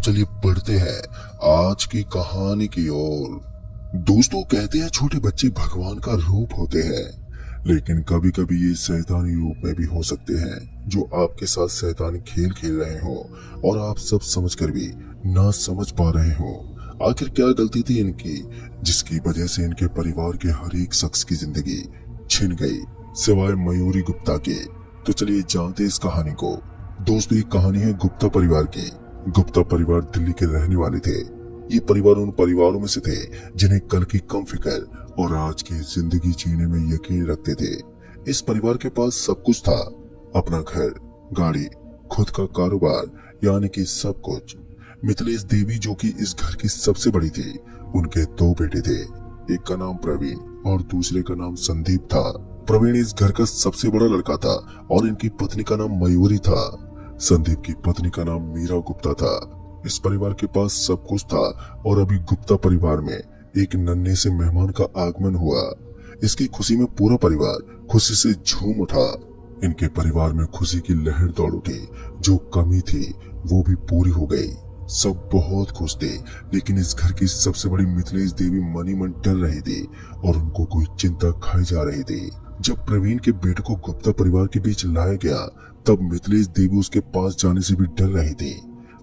चलिए बढ़ते हैं आज की कहानी की ओर। दोस्तों, कहते हैं छोटे बच्चे भगवान का रूप होते हैं, लेकिन कभी कभी ये शैतानी रूप में भी हो सकते हैं, जो आपके साथ शैतानी खेल खेल रहे हो और आप सब समझकर भी ना समझ पा रहे हो। आखिर क्या गलती थी इनकी, जिसकी वजह से इनके परिवार के हर एक शख्स की जिंदगी छिन गई, सिवाय मयूरी गुप्ता के। तो चलिए जानते इस कहानी को। दोस्तों, ये कहानी है गुप्ता परिवार की। गुप्ता परिवार दिल्ली के रहने वाले थे। ये परिवार उन परिवारों में से थे जिन्हें कल की कम फिक्र और आज की जिंदगी जीने में यकीन रखते थे। इस परिवार के पास सब कुछ था, अपना घर, गाड़ी, खुद का कारोबार, यानी कि सब कुछ। मिथिलेश देवी, जो कि इस घर की सबसे बड़ी थी, उनके दो बेटे थे। एक का नाम प्रवीण और दूसरे का नाम संदीप था। प्रवीण इस घर का सबसे बड़ा लड़का था और इनकी पत्नी का नाम मयूरी था। संदीप की पत्नी का नाम मीरा गुप्ता था। इस परिवार के पास सब कुछ था और अभी गुप्ता परिवार में एक नन्हे से मेहमान का आगमन हुआ। इसकी खुशी में पूरा परिवार खुशी से झूम उठा। इनके परिवार में खुशी की लहर दौड़ उठी। जो कमी थी वो भी पूरी हो गई। सब बहुत खुश थे, लेकिन इस घर की सबसे बड़ी मिथिलेश देवी मनी मन डर रही थी और उनको कोई चिंता खाई जा रही थी। जब प्रवीण के बेटे को गुप्ता परिवार के बीच लाया गया, तब मिथिलेश देवी उसके पास जाने से भी डर रही थी।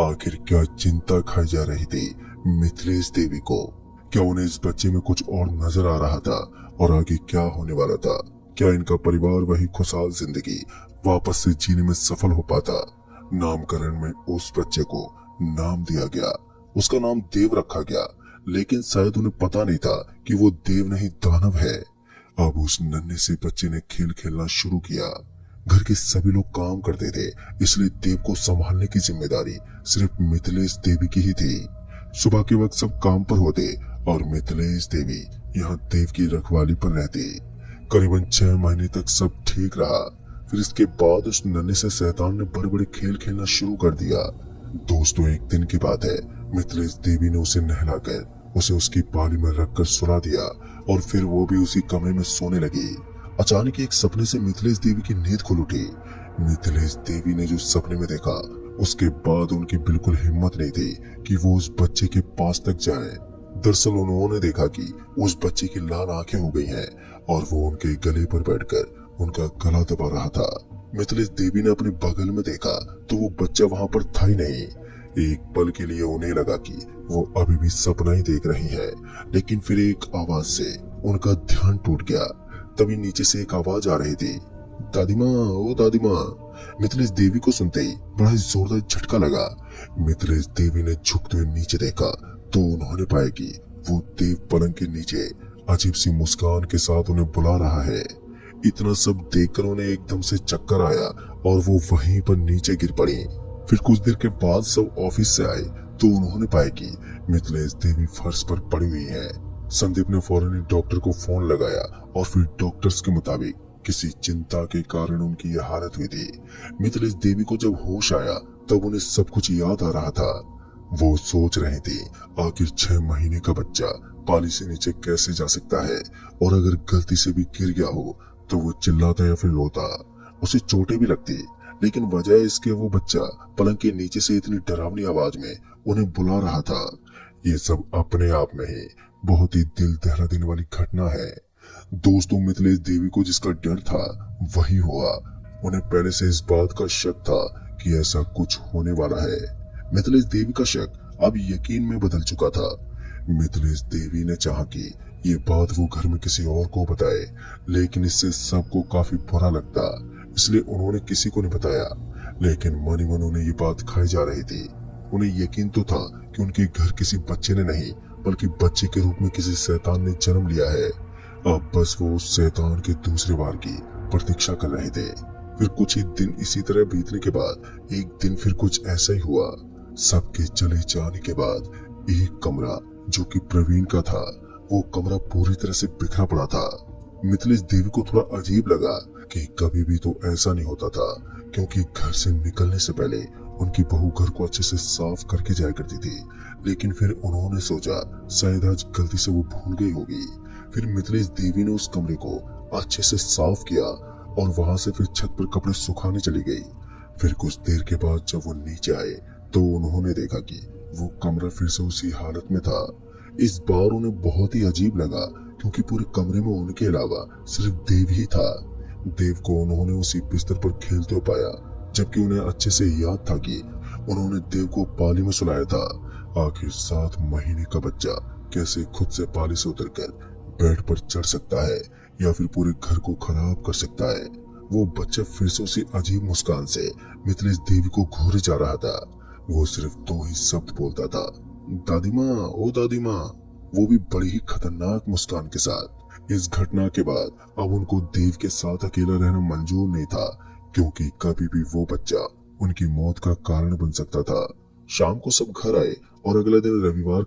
आखिर क्या चिंता खाई जा रही थी मिथिलेश देवी को? क्या उन्हें इस बच्चे में कुछ और नजर आ रहा था और आगे क्या होने वाला था? क्या इनका परिवार वही खुशहाल जिंदगी वापस से जीने में सफल हो पाता? नामकरण में उस बच्चे को नाम दिया गया। उसका नाम देव रखा गया, लेकिन शायद उन्हें पता नहीं था कि वो देव नहीं दानव है। अब उस नन्हे से बच्चे ने खेल खेलना शुरू किया। घर के सभी लोग काम करते थे, इसलिए देव को संभालने की जिम्मेदारी सिर्फ मिथिलेश देवी की ही थी। सुबह के वक्त सब काम पर होते और मिथिलेश देवी यहाँ देव की रखवाली पर रहती। करीबन 6 महीने तक सब ठीक रहा। फिर इसके बाद उस नन्हे से शैतान ने बड़े बड़े खेल खेलना शुरू कर दिया। दोस्तों, एक दिन की बात है, मिथिलेश देवी ने उसे नहलाकर उसे उसकी पाली में रखकर सुला दिया और फिर वो भी उसी कमरे में सोने लगी। अचानक एक सपने से मिथिलेश देवी की नींद खुल उठी। मिथिलेश देवी ने जो सपने में देखा, उसके बाद उनकी बिल्कुल हिम्मत नहीं थी कि वो उस बच्चे के पास तक जाए। दरअसल उन्होंने देखा कि उस बच्चे की लाल आंखें हो गई हैं और वो उनके गले पर बैठकर उनका गला दबा रहा था। मिथिलेश देवी ने अपने बगल में देखा तो वो बच्चा वहां पर था ही नहीं। एक पल के लिए उन्हें लगा कि वो अभी भी सपना ही देख रही है, लेकिन फिर एक आवाज से उनका ध्यान टूट गया। तभी नीचे से एक आवाज आ रही थी, दादी माँ, ओ दादी माँ। मिथिलेश देवी को सुनते ही बड़ा ही जोरदार झटका लगा। मिथिलेश देवी ने झुकते हुए नीचे देखा तो उन्होंने पाया कि वो देव पलंग के नीचे अजीब सी मुस्कान के साथ उन्हें बुला रहा है। इतना सब देखकर उन्हें एकदम से चक्कर आया और वो वहीं पर नीचे गिर पड़ी। फिर कुछ देर के बाद सब ऑफिस से आए तो उन्होंने पाया कि मिथिलेश देवी फर्श पर पड़ी हुई है। संदीप ने फौरन डॉक्टर को फोन लगाया और फिर डॉक्टर्स के मुताबिक किसी चिंता के कारण उनकी यह हालत हुई थी। मिथिलेश देवी को जब होश आया तब उन्हें सब कुछ याद आ रहा था। वो सोच रहे थे, आखिर 6 महीने का बच्चा पाली से नीचे कैसे जा सकता है, और अगर गलती से भी गिर गया हो तो वो चिल्लाता या फिर रोता। उसे चोटें भी लगती, लेकिन वजह इसके वो बच्चा पलंग के नीचे से इतनी डरावनी आवाज में उन्हें बुला रहा था। ये सब अपने आप में ही बहुत ही दिल दहला देने वाली घटना है। दोस्तों, मिथिलेश देवी को जिसका डर था वही हुआ। उन्हें पहले से इस बात का शक था कि ऐसा कुछ होने वाला है। मिथिलेश देवी का शक अब यकीन में बदल चुका था। मिथिलेश देवी ने चाहा कि ये बात वो घर में किसी और को बताए, लेकिन इससे सबको काफी बुरा लगता, इसलिए उन्होंने किसी को नहीं बताया। लेकिन मन ही मन उन्हें ये बात खाई जा रही थी। उन्हें यकीन तो था कि उनके घर किसी बच्चे ने नहीं, बल्कि बच्चे के रूप में किसी शैतान ने जन्म लिया है। अब बस वो उस शैतान के दूसरे बार की प्रतीक्षा कर रहे थे। फिर कुछ ही दिन इसी तरह बीतने के बाद एक दिन फिर कुछ ऐसा ही हुआ। सबके चले जाने के बाद एक कमरा जो कि प्रवीण का था, वो कमरा पूरी तरह से बिखरा पड़ा था। मिथिलेश देवी को थोड़ा अजीब लगा कि कभी भी तो ऐसा नहीं होता था, क्योंकि घर से निकलने से पहले उनकी बहू घर को अच्छे से साफ करके जाया करती थी। लेकिन फिर उन्होंने सोचा शायद आज गलती से वो भूल गई होगी। फिर मिथिलेश देवी ने उस कमरे को अच्छे से साफ किया और वहां से फिर छत पर कपड़े सुखाने चली गई। फिर कुछ देर के बाद जब वो नीचे आए तो उन्होंने देखा कि वो कमरा फिर से उसी हालत में था। इस बार उन्हें बहुत ही अजीब लगा, क्योंकि पूरे कमरे में उनके अलावा सिर्फ देव ही था। देव को उन्होंने उसी बिस्तर पर खेलते हुए पाया, जबकि उन्हें अच्छे से याद था कि उन्होंने देव को पाली में सुलाया था। आखिर 7 महीने का बच्चा कैसे खुद से पाली से उतरकर बेड पर चढ़ सकता है या फिर पूरे घर को खराब कर सकता है। वो बच्चा फिर से उसी अजीब मुस्कान से मिथिलेश देवी को घूरे जा रहा था। वो सिर्फ 2 ही शब्द बोलता था, दादी माँ, ओ दादी माँ, वो भी बड़ी ही खतरनाक मुस्कान के साथ। इस घटना के बाद अब उनको देव के साथ अकेला रहना मंजूर नहीं था, क्योंकि कभी भी वो बच्चा उनकी मौत का कारण बन सकता था। शाम को सब घर आए और अगला दिन रविवार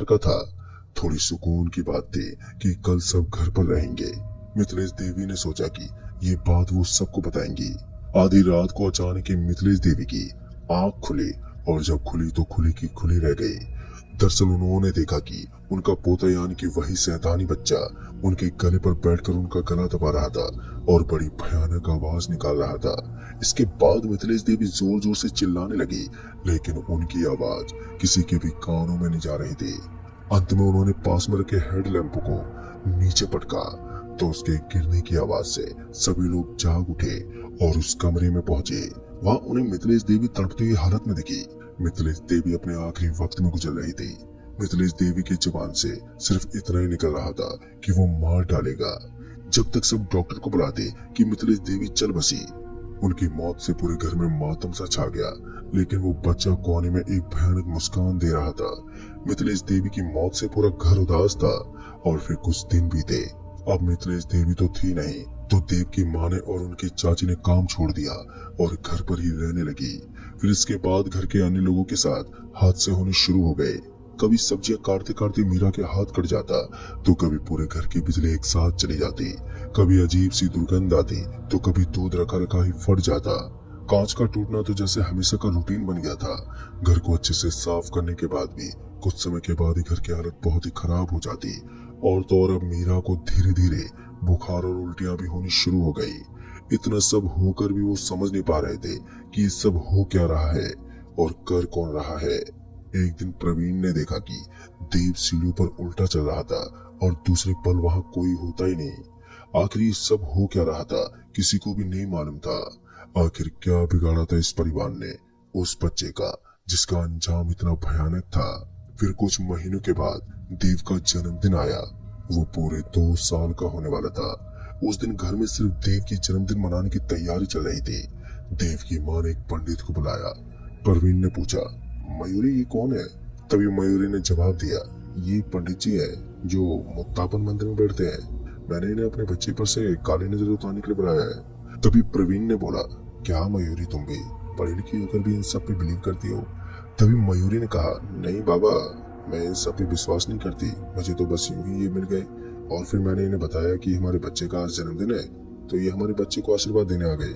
का था। थोड़ी सुकून की बात थी कि कल सब घर पर रहेंगे। मिथिलेश देवी ने सोचा कि ये बात वो सबको बताएंगी। आधी रात को अचानक ही मिथिलेश देवी की आंख खुली, और जब खुली तो खुली की खुली रह गई। दरअसल उन्होंने देखा कि उनका पोता यानी कि वही शैतानी बच्चा उनके गले पर बैठकर उनका गला दबा रहा था और बड़ी भयानक आवाज निकाल रहा था। इसके बाद मिथिलेश देवी जोर जोर से चिल्लाने लगी, लेकिन उनकी आवाज किसी के भी कानों में नहीं जा रही थी। अंत में उन्होंने पास में रखे हेडलैम्प को नीचे पटका, तो उसके गिरने की आवाज से सभी लोग जाग उठे और उस कमरे में पहुंचे। वहां उन्हें मिथिलेश देवी तड़पती हुई हालत में दिखी। मिथिलेश देवी अपने आखिरी वक्त में गुजर रही थी। मिथिलेश देवी की जुबान से सिर्फ इतना ही निकल रहा था कि वो मार डालेगा। जब तक सब डॉक्टर को बुलाते कि मिथिलेश देवी चल बसी। उनकी मौत से पूरे घर में मातम सा छा गया, लेकिन वो बच्चा कोने में एक भयानक मुस्कान दे रहा था। मिथिलेश देवी की मौत से पूरा घर उदास था। और फिर कुछ दिन बीते। अब मिथिलेश देवी तो थी नहीं, तो देव की माँ ने और उनकी चाची ने काम छोड़ दिया और घर पर ही रहने लगी। फिर इसके बाद घर के अन्य लोगों के साथ हादसे होने शुरू हो गए। कभी सब्जियां काटते काटते मीरा के हाथ कट जाता, तो कभी पूरे घर की बिजली एक साथ चली जाती। कभी अजीब सी दुर्गंध आती, तो कभी दूध रखा रखा ही फट जाता। कांच का टूटना तो जैसे हमेशा का रूटीन बन गया था। घर को अच्छे से साफ करने के बाद भी कुछ समय के बाद ही घर की हालत बहुत ही खराब हो जाती। और तो और अब मीरा को धीरे धीरे बुखार और उल्टियां भी होनी शुरू हो गई। इतना सब होकर भी वो समझ नहीं पा रहे थे कि ये सब हो क्या रहा है और कर कौन रहा है। एक दिन प्रवीण ने देखा कि देव सीढ़ियों पर उल्टा चल रहा था और दूसरे पल वहां कोई होता ही नहीं। आखिर ये सब हो क्या रहा था, किसी को भी नहीं मालूम था। आखिर क्या बिगाड़ा था इस परिवार ने उस बच्चे का, जिसका अंजाम इतना भयानक था। फिर कुछ महीनों के बाद देव का जन्मदिन आया। वो पूरे 2 साल का होने वाला था। उस दिन घर में सिर्फ देव की जन्मदिन मनाने की तैयारी चल रही थी। देव की माँ ने एक पंडित को बुलाया। प्रवीण ने पूछा, मयूरी ये कौन है? तभी मयूरी ने जवाब दिया, ये पंडित जी है जो मुक्तापन मंदिर में बैठते हैं। मैंने इन्हें अपने बच्चे पर से काली नजर उतारने के लिए बुलाया है। तभी प्रवीण ने बोला, क्या मयूरी तुम भी पढ़ी लिखी होकर भी इन सब पे बिलीव करती हो? तभी मयूरी ने कहा, नहीं बाबा, मैं इन सब पे विश्वास नहीं करती। मुझे तो बस यूं ही ये मिल गए और फिर मैंने इन्हें बताया कि हमारे बच्चे का आज जन्मदिन है, तो ये हमारे बच्चे को आशीर्वाद देने आ गए।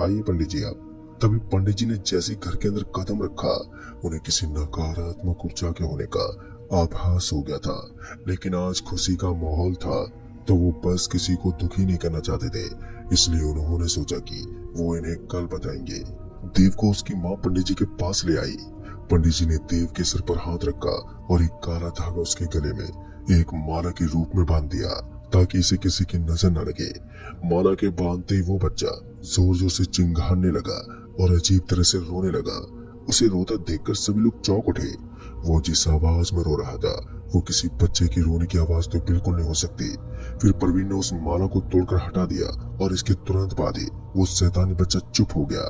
आइए पंडित जी आप। तभी पंडित जी ने जैसे घर के अंदर कदम रखा, उन्हें किसी नकारात्मक ऊर्जा के होने का आभास हो गया था। लेकिन आज खुशी का माहौल था, तो वो बस किसी को दुखी नहीं करना चाहते थे। इसलिए उन्होंने सोचा कि वो इन्हें कल बताएंगे। देव को उसकी माँ पंडित जी के पास ले आई। पंडित जी ने देव के सिर पर हाथ रखा और एक काला धागा उसके गले में एक माला के रूप में बांध दिया, ताकि इसे किसी की नजर न लगे। माला के बांधते ही वो बच्चा जोर जोर से चिंघाड़ने लगा और अजीब तरह से रोने लगा। उसे रोता देखकर सभी लोग चौंक उठे। वो जिस आवाज में रो रहा था, वो किसी बच्चे की रोने की आवाज तो बिल्कुल नहीं हो सकती। फिर प्रवीण ने उस माला को तोड़कर हटा दिया और इसके तुरंत बाद ही वो शैतानी बच्चा चुप हो गया।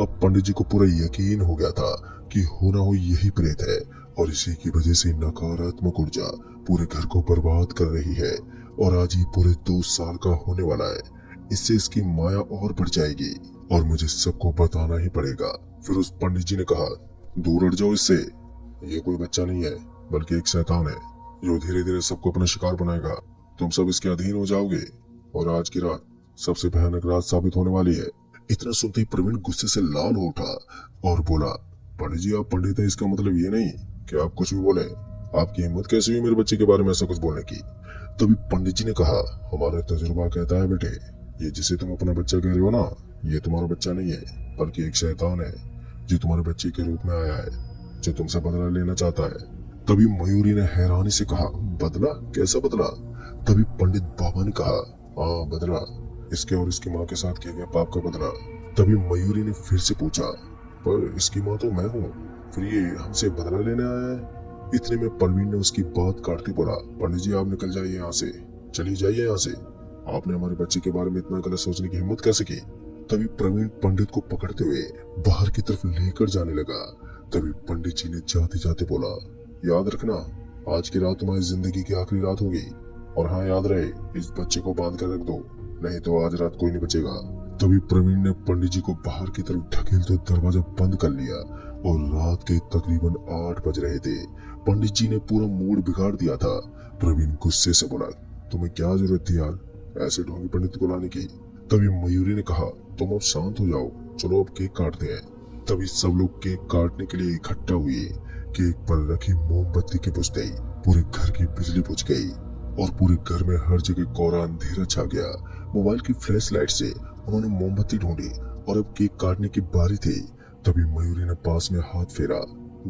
अब पंडित जी को पूरा यकीन हो गया था कि हो ना हो यही प्रेत है, और इसी की वजह से नकारात्मक ऊर्जा पूरे घर को बर्बाद कर रही है। और आज ही पूरे 2 साल का होने वाला है। इससे इसकी माया और बढ़ जाएगी और मुझे सबको बताना ही पड़ेगा। फिर उस पंडित जी ने कहा, दूर हट जाओ इससे। ये कोई बच्चा नहीं है, बल्कि एक शैतान है जो धीरे धीरे सबको अपना शिकार बनाएगा। तुम सब इसके अधीन हो जाओगे और आज की रात सबसे भयानक रात साबित होने वाली है। इतना सुनते ही प्रवीण गुस्से से लाल हो उठा और बोला, पंडित जी आप पंडित हैं, इसका मतलब ये नहीं कि आप कुछ भी बोले। आपकी हिम्मत कैसे हुई मेरे बच्चे के बारे में ऐसा कुछ बोलने की? तभी पंडित जी ने कहा, हमारा तजुर्बा कहता है बेटे, ये जिसे तुम अपना बच्चा कह रहे हो ना, ये तुम्हारा बच्चा नहीं है, बल्कि एक शैतान है जो तुम्हारे बच्चे के रूप में आया है, जो तुमसे बदला लेना चाहता है। तभी मयूरी ने हैरानी से कहा, बदला? कैसा बदला? तभी पंडित बाबा ने कहा, हाँ बदला, इसके और इसकी माँ के साथ किए गए पाप का बदला। तभी मयूरी ने फिर से पूछा, पर इसकी माँ तो मैं हूँ, फिर ये हमसे बदला लेने आया है? इतने में परवीन ने उसकी बात काटते बोला, पंडित जी आप निकल जाइए यहाँ से, चली जाइए यहाँ से। आपने हमारे बच्चे के बारे में इतना गलत सोचने की हिम्मत कैसे की? तभी प्रवीण पंडित को पकड़ते हुए बाहर की तरफ लेकर जाने लगा। तभी पंडित जी ने जाते जाते बोला, याद रखना, आज की रात तुम्हारी जिंदगी की आखिरी रात होगी, और हाँ याद रहे, इस बच्चे को बांध कर रख दो, नहीं तो आज रात कोई नहीं बचेगा। तभी प्रवीण ने पंडित जी को बाहर की तरफ ढकेलते दरवाजा बंद कर लिया और रात के तकरीबन 8 बज रहे थे। पंडित जी ने पूरा मूड बिगाड़ दिया था। प्रवीण गुस्से से बोला, तुम्हें क्या जरूरत थी यार ऐसे ढोंगी पंडित को लाने की? तभी मयूरी ने कहा, तुम अब शांत हो जाओ, चलो अब केक काटते हैं। तभी सब लोग केक काटने के लिए इकट्ठा हुए। केक पर रखी मोमबत्ती के बुझते ही पूरे घर की बिजली बुझ गई और पूरे घर में हर जगह कोहरा अंधेरा छा गया। मोबाइल की फ्लैश लाइट से उन्होंने मोमबत्ती ढूंढी और अब केक काटने की बारी थी। तभी मयूरी ने पास में हाथ फेरा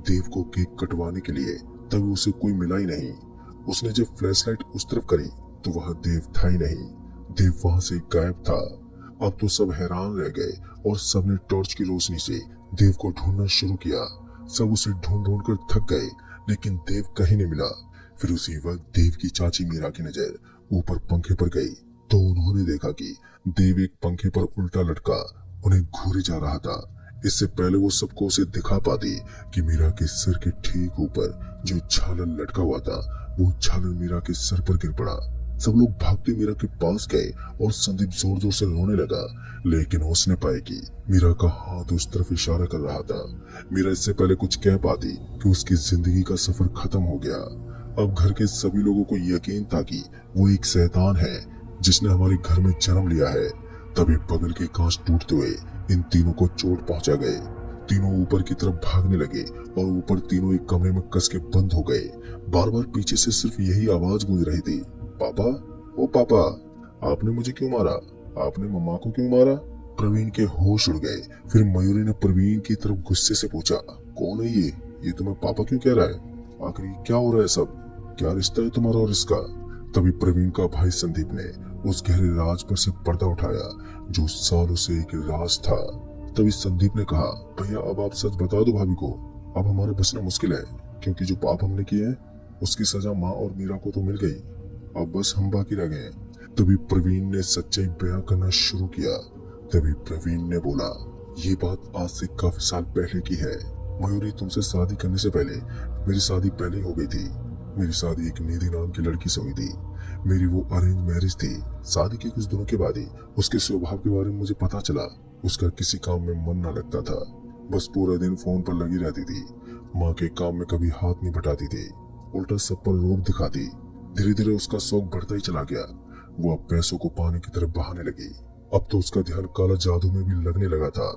देव को केक कटवाने के लिए, तभी उसे कोई मिला ही नहीं। उसने जब फ्लैश लाइट उस तरफ करी तो वह देव था ही नहीं। देव वहां से गायब था। अब तो सब हैरान रह गए और सबने टॉर्च की रोशनी से देव को ढूंढना शुरू किया। सब उसे ढूंढ ढूंढ कर थक गए, लेकिन देव कहीं नहीं मिला। फिर उसी वक्त देव की चाची मीरा की नजर ऊपर पंखे पर गई तो उन्होंने देखा कि देव एक पंखे पर उल्टा लटका उन्हें घूरे जा रहा था। इससे पहले वो सबको उसे दिखा पाती कि मीरा के सर के ठीक ऊपर जो झालर लटका हुआ था, वो झालर मीरा के सर पर गिर पड़ा। सब लोग भागते मीरा के पास गए और संदीप जोर जोर से रोने लगा, लेकिन उसने पाया कि मीरा का हाथ उस तरफ इशारा कर रहा था। मीरा इससे पहले कुछ कह पाती कि उसकी जिंदगी का सफर खत्म हो गया। अब घर के सभी लोगों को यकीन था कि वो एक शैतान है जिसने हमारे घर में जन्म लिया है। तभी बगल के कांच टूटते हुए इन तीनों को चोट पहुंचा गए। तीनों ऊपर की तरफ भागने लगे और ऊपर तीनों एक कमरे में कस के बंद हो गए। बार बार पीछे से सिर्फ यही आवाज गूंज रही थी, पापा, ओ पापा, आपने मुझे क्यों मारा? आपने मम्मा को क्यों मारा? प्रवीण के होश उड़ गए। फिर मयूरी ने प्रवीण की तरफ गुस्से से पूछा, कौन है ये तुम्हें पापा क्यों कह रहा है? आखिर क्या हो रहा है सब? क्या रिश्ता है तुम्हारा और इसका? तभी प्रवीण का भाई संदीप ने उस गहरे राज पर से पर्दा उठाया जो सालों से एक राज था। तभी संदीप ने कहा, भैया अब आप सच बता दो भाभी को, अब हमारा बचना मुश्किल है, क्योंकि जो पाप हमने किए हैं उसकी सजा माँ और मीरा को तो मिल गई, अब बस हम बाकी रह गए। तभी प्रवीण ने सच्चाई बयां करना शुरू किया। तभी प्रवीण ने बोला, ये बात आज से काफी साल पहले की है। मयूरी, तुमसे शादी करने से पहले मेरी शादी पहले ही हो गई थी। मेरी शादी एक निधि नाम की लड़की से हुई थी। मेरी वो अरेंज मैरिज थी। शादी के कुछ दिनों के बाद ही उसके स्वभाव के बारे में मुझे पता चला। उसका किसी काम में मन न लगता था, बस पूरा दिन फोन पर लगी रहती थी। माँ के काम में कभी हाथ नहीं बटाती थी, उल्टा सब पर लोभ दिखाती। धीरे धीरे उसका शौक बढ़ता ही चला गया। वो अब पैसों को पाने की तरफ बहाने लगी। अब तो उसका ध्यान काला जादू में भी लगने लगा था।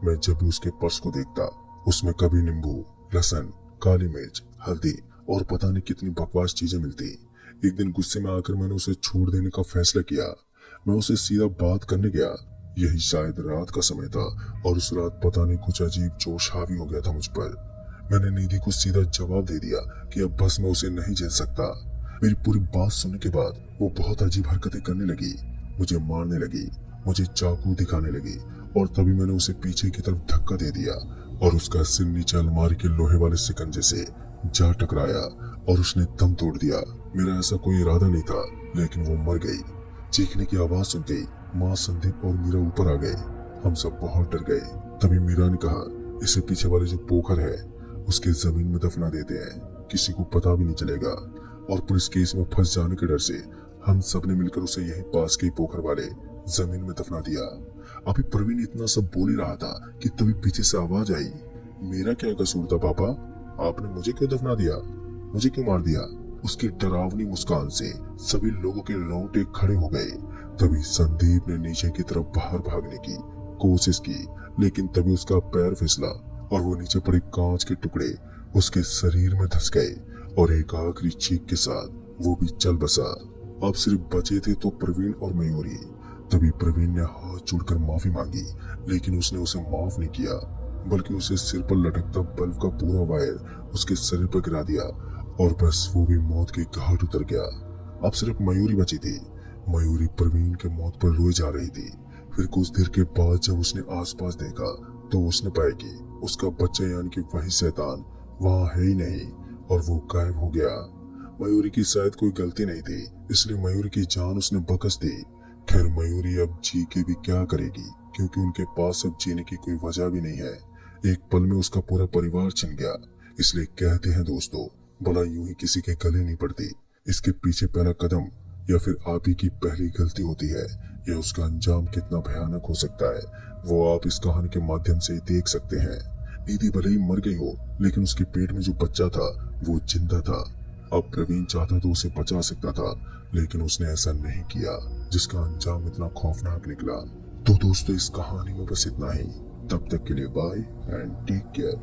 मैं जब भी उसके पर्स को देखता, उसमें कभी नींबू, लहसुन, काली मिर्च, हल्दी और पता नहीं कितनी बकवास चीजें मिलती। एक दिन गुस्से में आकर मैंने उसे छोड़ देने का फैसला किया। मैं उसे सीधा बात करने गया। यही शायद रात का समय था और उस रात पता नहीं कुछ अजीब जोश हावी हो गया था मुझ पर। मैंने निधि को सीधा जवाब दे दिया कि अब बस मैं उसे नहीं झेल सकता। मेरी पूरी बात सुनने के बाद वो बहुत अजीब हरकतें करने लगी, मुझे मारने लगी, मुझे चाकू दिखाने लगी और तभी मैंने उसे पीछे की तरफ धक्का दे दिया और उसका सिर नीचे अलमारी के लोहे वाले शिकंजे से जा टकराया और उसने दम तोड़ दिया। मेरा ऐसा कोई इरादा नहीं था, लेकिन वो मर गई। चीखने की आवाज सुनते ही माँ, संदीप और मीरा ऊपर आ गए। हम सब बहुत डर गए। तभी मीरा ने कहा, इसे पीछे वाले जो पोखर है उसके जमीन में दफना देते हैं, किसी को पता भी नहीं चलेगा। और पुलिस केस में फंस जाने के डर से हम सब ने मिलकर उसे यहीं पास के पोखर वाले जमीन में दफना दिया। अभी प्रवीण इतना सब बोल ही रहा था कि तभी पीछे से आवाज आई, मेरा क्या कसूर था पापा? आपने मुझे क्यों दफना दिया? मुझे क्यों मार दिया? उसकी डरावनी मुस्कान से सभी लोगों के रोंगटे खड़े हो गए। तभी संदीप ने नीचे की तरफ बाहर भागने की कोशिश की, लेकिन तभी उसका पैर फिसला और वो नीचे पड़े कांच के टुकड़े उसके शरीर में धंस गए और एक आखिरी चीख के साथ वो भी चल बसा। अब सिर्फ बचे थे तो प्रवीण और मयूरी। तभी प्रवीण ने हाथ जोड़कर माफी मांगी, लेकिन उसने उसे माफ नहीं किया। बल्कि उसे सिर पर लटकता बल्ब का पूरा वायर उसके शरीर पर गिरा दिया और बस वो भी मौत के घाट उतर गया। अब सिर्फ मयूरी बची थी। मयूरी प्रवीण के मौत पर रोई जा रही थी। फिर कुछ देर के बाद जब उसने आसपास देखा तो उसने पाया कि उसका बच्चा यानी कि वही शैतान वहां है ही नहीं और वो गायब हो गया। मयूरी की शायद कोई गलती नहीं थी, इसलिए मयूरी की जान उसने बख्श दी। खैर मयूरी अब जी के भी क्या करेगी, क्योंकि उनके पास अब जीने की कोई वजह भी नहीं है। एक पल में उसका पूरा परिवार छिन गया। इसलिए कहते हैं दोस्तों, भला यूं ही किसी के गले नहीं पड़ती। इसके पीछे पहला कदम या फिर आप ही की पहली गलती होती है, या उसका अंजाम कितना भयानक हो सकता है वो आप इस कहानी के माध्यम से देख सकते हैं। निधि भले ही मर गई हो, लेकिन उसके पेट में जो बच्चा था वो जिंदा था। अब प्रवीण चाहता तो उसे बचा सकता था, लेकिन उसने ऐसा नहीं किया, जिसका अंजाम इतना खौफनाक निकला। तो दोस्तों इस कहानी में बस इतना ही। तब तक के लिए बाय एंड टेक केयर।